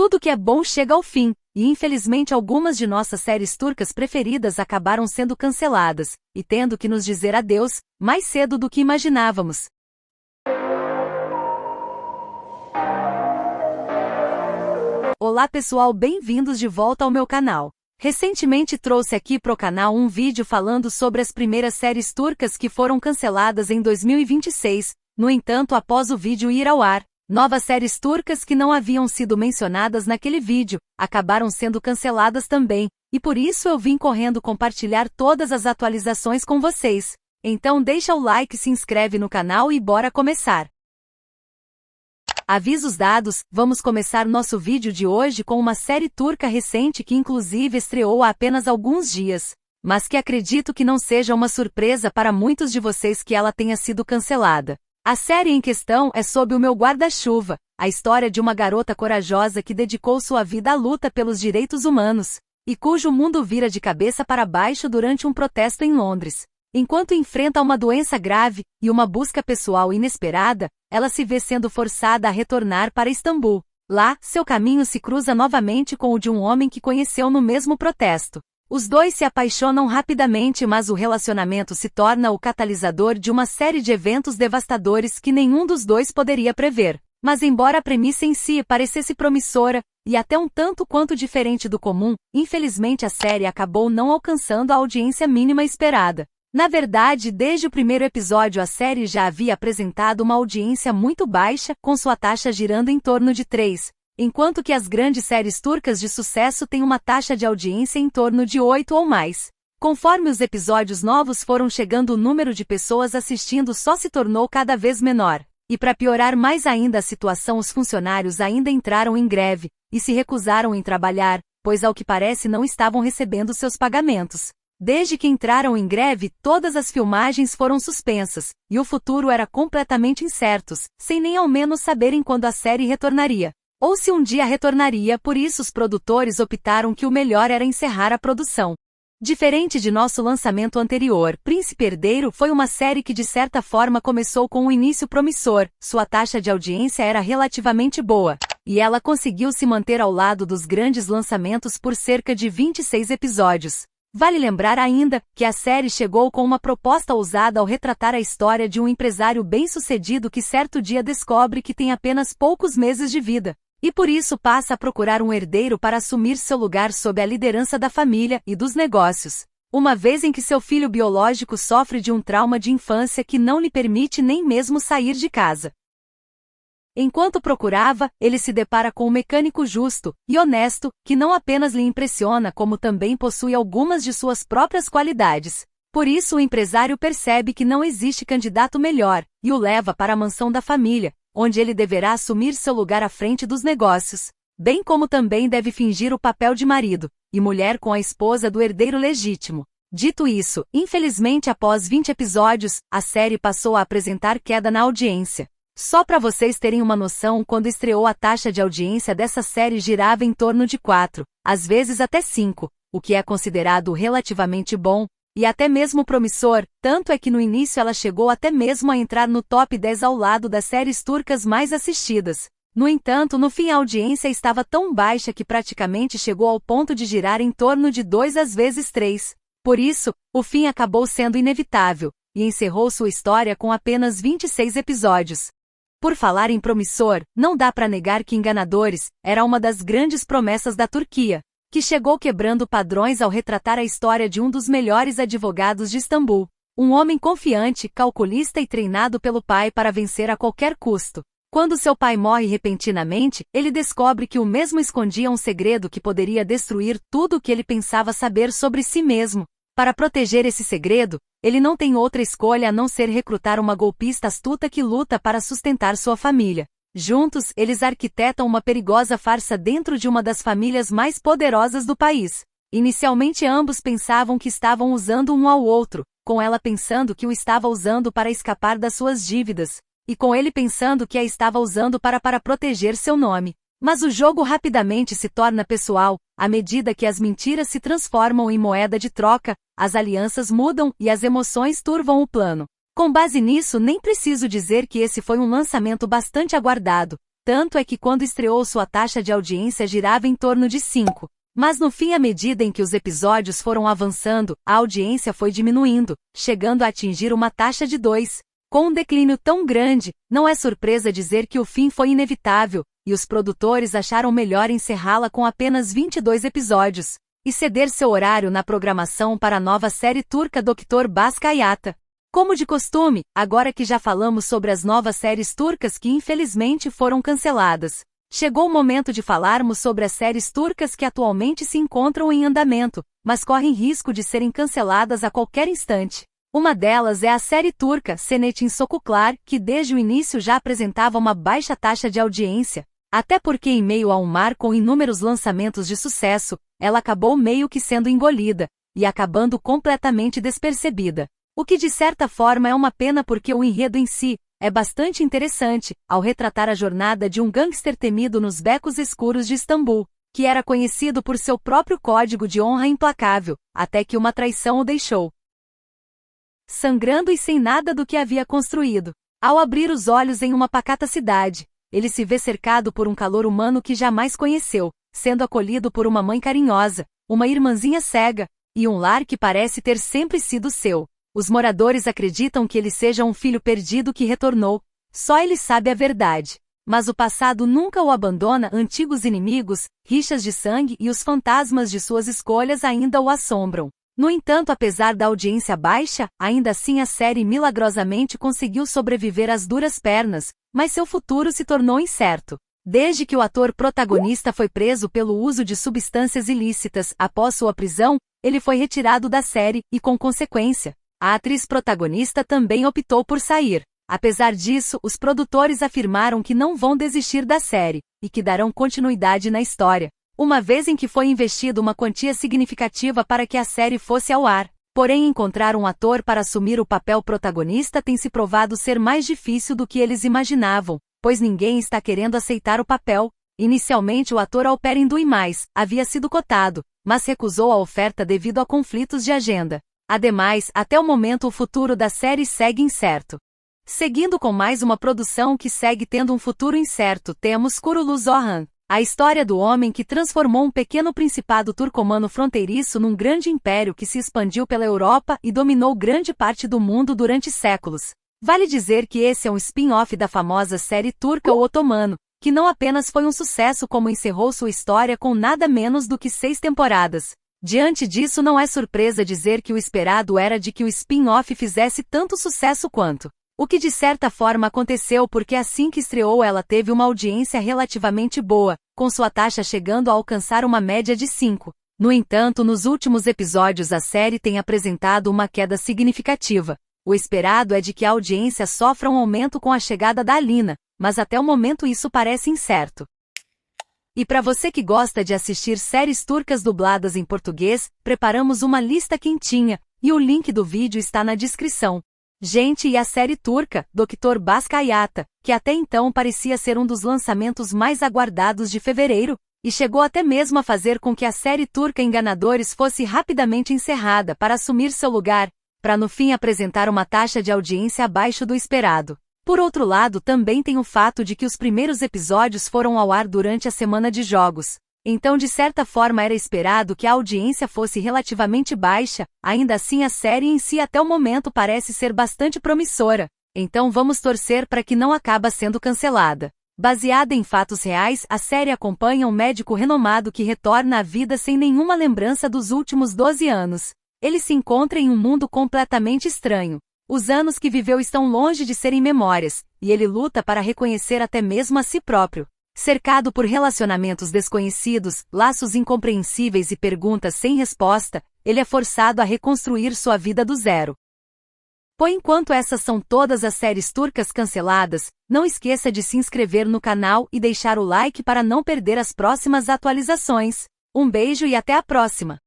Tudo que é bom chega ao fim, e infelizmente algumas de nossas séries turcas preferidas acabaram sendo canceladas, e tendo que nos dizer adeus, mais cedo do que imaginávamos. Olá pessoal, bem-vindos de volta ao meu canal. Recentemente trouxe aqui pro canal um vídeo falando sobre as primeiras séries turcas que foram canceladas em 2026, no entanto após o vídeo ir ao ar, novas séries turcas que não haviam sido mencionadas naquele vídeo, acabaram sendo canceladas também, e por isso eu vim correndo compartilhar todas as atualizações com vocês. Então deixa o like, se inscreve no canal e bora começar! Avisos dados, vamos começar nosso vídeo de hoje com uma série turca recente que inclusive estreou há apenas alguns dias, mas que acredito que não seja uma surpresa para muitos de vocês que ela tenha sido cancelada. A série em questão é Sob o Meu Guarda-Chuva, a história de uma garota corajosa que dedicou sua vida à luta pelos direitos humanos, e cujo mundo vira de cabeça para baixo durante um protesto em Londres. Enquanto enfrenta uma doença grave e uma busca pessoal inesperada, ela se vê sendo forçada a retornar para Istambul. Lá, seu caminho se cruza novamente com o de um homem que conheceu no mesmo protesto. Os dois se apaixonam rapidamente, mas o relacionamento se torna o catalisador de uma série de eventos devastadores que nenhum dos dois poderia prever. Mas embora a premissa em si parecesse promissora, e até um tanto quanto diferente do comum, infelizmente a série acabou não alcançando a audiência mínima esperada. Na verdade, desde o primeiro episódio a série já havia apresentado uma audiência muito baixa, com sua taxa girando em torno de 3, enquanto que as grandes séries turcas de sucesso têm uma taxa de audiência em torno de 8 ou mais. Conforme os episódios novos foram chegando, o número de pessoas assistindo só se tornou cada vez menor. E para piorar mais ainda a situação, os funcionários ainda entraram em greve, e se recusaram em trabalhar, pois ao que parece não estavam recebendo seus pagamentos. Desde que entraram em greve, todas as filmagens foram suspensas, e o futuro era completamente incerto, sem nem ao menos saberem quando a série retornaria. Ou se um dia retornaria, por isso os produtores optaram que o melhor era encerrar a produção. Diferente de nosso lançamento anterior, Príncipe Herdeiro foi uma série que de certa forma começou com um início promissor, sua taxa de audiência era relativamente boa, e ela conseguiu se manter ao lado dos grandes lançamentos por cerca de 26 episódios. Vale lembrar ainda que a série chegou com uma proposta ousada ao retratar a história de um empresário bem-sucedido que certo dia descobre que tem apenas poucos meses de vida, e por isso passa a procurar um herdeiro para assumir seu lugar sob a liderança da família e dos negócios, uma vez em que seu filho biológico sofre de um trauma de infância que não lhe permite nem mesmo sair de casa. Enquanto procurava, ele se depara com um mecânico justo e honesto, que não apenas lhe impressiona como também possui algumas de suas próprias qualidades. Por isso o empresário percebe que não existe candidato melhor, e o leva para a mansão da família, onde ele deverá assumir seu lugar à frente dos negócios, bem como também deve fingir o papel de marido e mulher com a esposa do herdeiro legítimo. Dito isso, infelizmente após 20 episódios, a série passou a apresentar queda na audiência. Só para vocês terem uma noção, quando estreou a taxa de audiência dessa série girava em torno de 4, às vezes até 5, o que é considerado relativamente bom, e até mesmo promissor, tanto é que no início ela chegou até mesmo a entrar no top 10 ao lado das séries turcas mais assistidas. No entanto, no fim a audiência estava tão baixa que praticamente chegou ao ponto de girar em torno de 2 às vezes 3. Por isso, o fim acabou sendo inevitável, e encerrou sua história com apenas 26 episódios. Por falar em promissor, não dá para negar que Enganadores era uma das grandes promessas da Turquia, que chegou quebrando padrões ao retratar a história de um dos melhores advogados de Istambul, um homem confiante, calculista e treinado pelo pai para vencer a qualquer custo. Quando seu pai morre repentinamente, ele descobre que o mesmo escondia um segredo que poderia destruir tudo o que ele pensava saber sobre si mesmo. Para proteger esse segredo, ele não tem outra escolha a não ser recrutar uma golpista astuta que luta para sustentar sua família. Juntos, eles arquitetam uma perigosa farsa dentro de uma das famílias mais poderosas do país. Inicialmente ambos pensavam que estavam usando um ao outro, com ela pensando que o estava usando para escapar das suas dívidas, e com ele pensando que a estava usando para proteger seu nome. Mas o jogo rapidamente se torna pessoal, à medida que as mentiras se transformam em moeda de troca, as alianças mudam e as emoções turvam o plano. Com base nisso, nem preciso dizer que esse foi um lançamento bastante aguardado, Tanto é que quando estreou sua taxa de audiência girava em torno de 5. Mas no fim, à medida em que os episódios foram avançando, a audiência foi diminuindo, chegando a atingir uma taxa de 2. Com um declínio tão grande, não é surpresa dizer que o fim foi inevitável, e os produtores acharam melhor encerrá-la com apenas 22 episódios, e ceder seu horário na programação para a nova série turca Doktor Baskayata. Como de costume, agora que já falamos sobre as novas séries turcas que infelizmente foram canceladas, chegou o momento de falarmos sobre as séries turcas que atualmente se encontram em andamento, mas correm risco de serem canceladas a qualquer instante. Uma delas é a série turca Senetin Sokuklar, que desde o início já apresentava uma baixa taxa de audiência, até porque em meio a um mar com inúmeros lançamentos de sucesso, ela acabou meio que sendo engolida, e acabando completamente despercebida. O que de certa forma é uma pena porque o enredo em si é bastante interessante, ao retratar a jornada de um gangster temido nos becos escuros de Istambul, que era conhecido por seu próprio código de honra implacável, até que uma traição o deixou sangrando e sem nada do que havia construído. Ao abrir os olhos em uma pacata cidade, ele se vê cercado por um calor humano que jamais conheceu, sendo acolhido por uma mãe carinhosa, uma irmãzinha cega, e um lar que parece ter sempre sido seu. Os moradores acreditam que ele seja um filho perdido que retornou, só ele sabe a verdade. Mas o passado nunca o abandona, antigos inimigos, rixas de sangue e os fantasmas de suas escolhas ainda o assombram. No entanto, apesar da audiência baixa, ainda assim a série milagrosamente conseguiu sobreviver às duras pernas, mas seu futuro se tornou incerto. Desde que o ator protagonista foi preso pelo uso de substâncias ilícitas após sua prisão, ele foi retirado da série e, com consequência, a atriz protagonista também optou por sair. Apesar disso, os produtores afirmaram que não vão desistir da série, e que darão continuidade na história, uma vez em que foi investido uma quantia significativa para que a série fosse ao ar. Porém, encontrar um ator para assumir o papel protagonista tem se provado ser mais difícil do que eles imaginavam, pois ninguém está querendo aceitar o papel. Inicialmente o ator Alper Induimais havia sido cotado, mas recusou a oferta devido a conflitos de agenda. Ademais, até o momento o futuro da série segue incerto. Seguindo com mais uma produção que segue tendo um futuro incerto, temos Kuruluş Orhan, a história do homem que transformou um pequeno principado turcomano fronteiriço num grande império que se expandiu pela Europa e dominou grande parte do mundo durante séculos. Vale dizer que esse é um spin-off da famosa série turca O Otomano, que não apenas foi um sucesso como encerrou sua história com nada menos do que 6 temporadas. Diante disso, não é surpresa dizer que o esperado era de que o spin-off fizesse tanto sucesso quanto. O que de certa forma aconteceu porque assim que estreou ela teve uma audiência relativamente boa, com sua taxa chegando a alcançar uma média de 5. No entanto, nos últimos episódios a série tem apresentado uma queda significativa. O esperado é de que a audiência sofra um aumento com a chegada da Alina, mas até o momento isso parece incerto. E para você que gosta de assistir séries turcas dubladas em português, preparamos uma lista quentinha, e o link do vídeo está na descrição. Gente, e a série turca, Doktor Baskayata, que até então parecia ser um dos lançamentos mais aguardados de fevereiro, e chegou até mesmo a fazer com que a série turca Enganadores fosse rapidamente encerrada para assumir seu lugar, para no fim apresentar uma taxa de audiência abaixo do esperado. Por outro lado, também tem o fato de que os primeiros episódios foram ao ar durante a semana de jogos. Então, de certa forma era esperado que a audiência fosse relativamente baixa, ainda assim a série em si até o momento parece ser bastante promissora. Então vamos torcer para que não acabe sendo cancelada. Baseada em fatos reais, a série acompanha um médico renomado que retorna à vida sem nenhuma lembrança dos últimos 12 anos. Ele se encontra em um mundo completamente estranho. Os anos que viveu estão longe de serem memórias, e ele luta para reconhecer até mesmo a si próprio. Cercado por relacionamentos desconhecidos, laços incompreensíveis e perguntas sem resposta, ele é forçado a reconstruir sua vida do zero. Por enquanto essas são todas as séries turcas canceladas, não esqueça de se inscrever no canal e deixar o like para não perder as próximas atualizações. Um beijo e até a próxima!